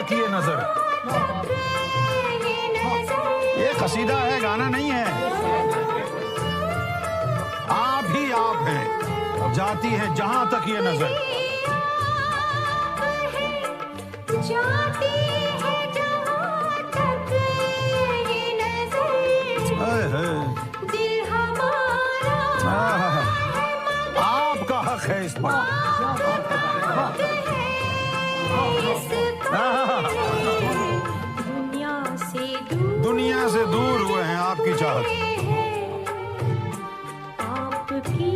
तक ये नजर। ये कसीदा है, गाना नहीं है। आप ही आप हैं, जाती है जहां तक ये नजर। जाती है जहां तक ये नजर, दिल हमारा आपका हक है इस पर। दुनिया से दूर हुए हैं आपकी चाहत। आपकी